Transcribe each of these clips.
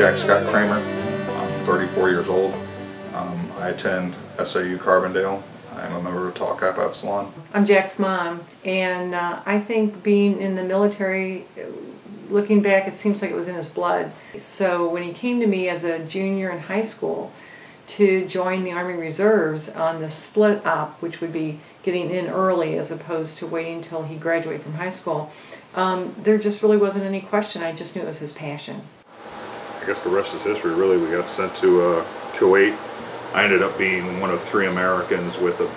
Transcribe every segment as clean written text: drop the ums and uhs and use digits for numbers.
Jack Scott Kremer. I'm 34 years old. I attend SIU Carbondale. I'm a member of Tau Kappa Epsilon. I'm Jack's mom, and I think being in the military, looking back, it seems like it was in his blood. So when he came to me as a junior in high school to join the Army Reserves on the split op, which would be getting in early as opposed to waiting until he graduated from high school, there just really wasn't any question. I just knew it was his passion. I guess the rest is history, really. We got sent to Kuwait. I ended up being one of 3 Americans with a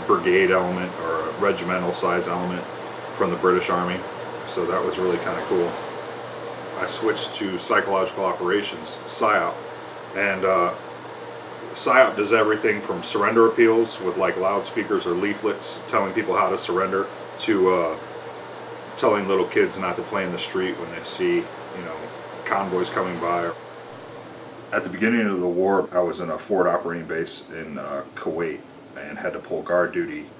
brigade element or a regimental size element from the British Army, so that was really kind of cool. I switched to psychological operations, PSYOP, and PSYOP does everything from surrender appeals with like loudspeakers or leaflets telling people how to surrender to telling little kids not to play in the street when they see, convoys coming by. At the beginning of the war, I was in a forward operating base in Kuwait and had to pull guard duty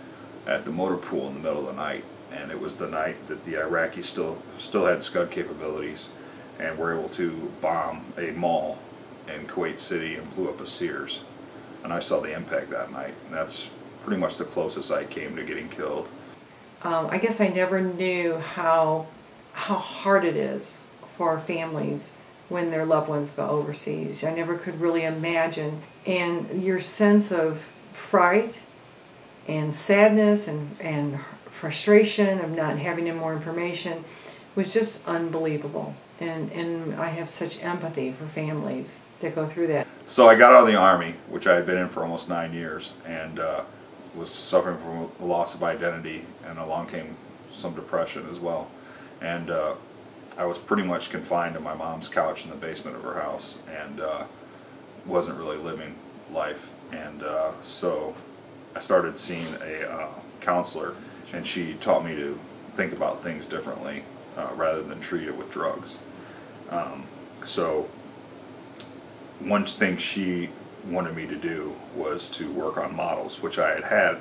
at the motor pool in the middle of the night. And it was the night that the Iraqis still had Scud capabilities and were able to bomb a mall in Kuwait City and blew up a Sears. And I saw the impact that night. And that's pretty much the closest I came to getting killed. I guess I never knew how hard it is for families when their loved ones go overseas. I never could really imagine. And your sense of fright and sadness and frustration of not having any more information was just unbelievable. And I have such empathy for families that go through that. So I got out of the Army, which I had been in for almost 9 years, and was suffering from a loss of identity, and along came some depression as well. And I was pretty much confined to my mom's couch in the basement of her house, and wasn't really living life. And so I started seeing a counselor, and she taught me to think about things differently rather than treat it with drugs. So one thing she wanted me to do was to work on models, which I had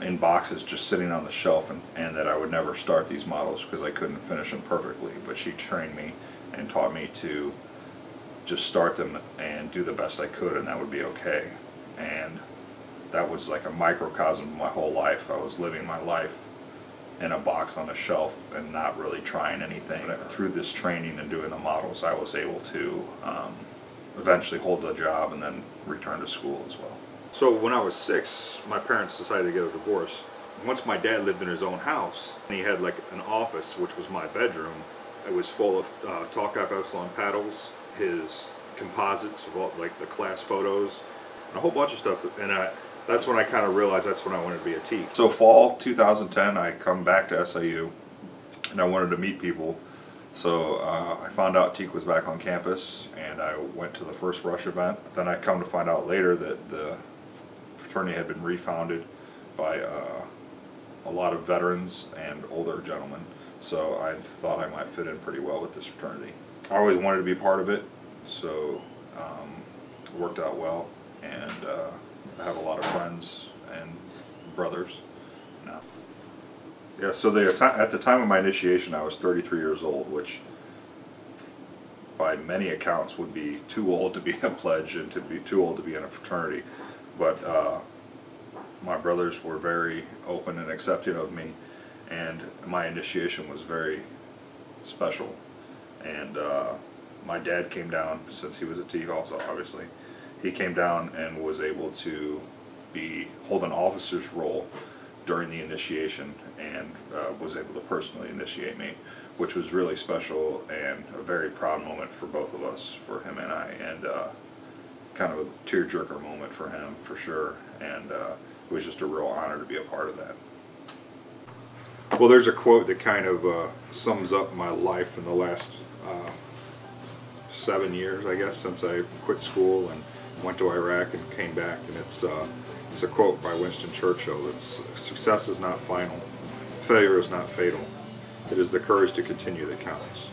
in boxes just sitting on the shelf, and that I would never start these models because I couldn't finish them perfectly. But she trained me and taught me to just start them and do the best I could, and that would be okay. And that was like a microcosm of my whole life. I was living my life in a box on a shelf and not really trying anything. But through this training and doing the models, I was able to eventually hold a job and then return to school as well. So when I was 6, my parents decided to get a divorce. Once my dad lived in his own house, and he had like an office, which was my bedroom. It was full of Tau Kappa Epsilon paddles, his composites of all, like the class photos, and a whole bunch of stuff. And that's when I kind of realized that's when I wanted to be a teak. So fall 2010, I come back to SIU, and I wanted to meet people. So I found out Teak was back on campus, and I went to the first Rush event. Then I come to find out later that the fraternity had been refounded by a lot of veterans and older gentlemen. So I thought I might fit in pretty well with this fraternity. I always wanted to be part of it, so it worked out well, and I have a lot of friends and brothers now. Yeah, so at the time of my initiation, I was 33 years old, which by many accounts would be too old to be a pledge and to be too old to be in a fraternity. But my brothers were very open and accepting of me, and my initiation was very special. And my dad came down, since he was a teak also, obviously. He came down and was able to hold an officer's role during the initiation, and was able to personally initiate me, which was really special and a very proud moment for both of us, for him and I, and kind of a tearjerker moment for him, for sure. And it was just a real honor to be a part of that. Well, there's a quote that kind of sums up my life in the last 7 years, I guess, since I quit school and went to Iraq and came back, and it's a quote by Winston Churchill. It's, "Success is not final, failure is not fatal. It is the courage to continue that counts."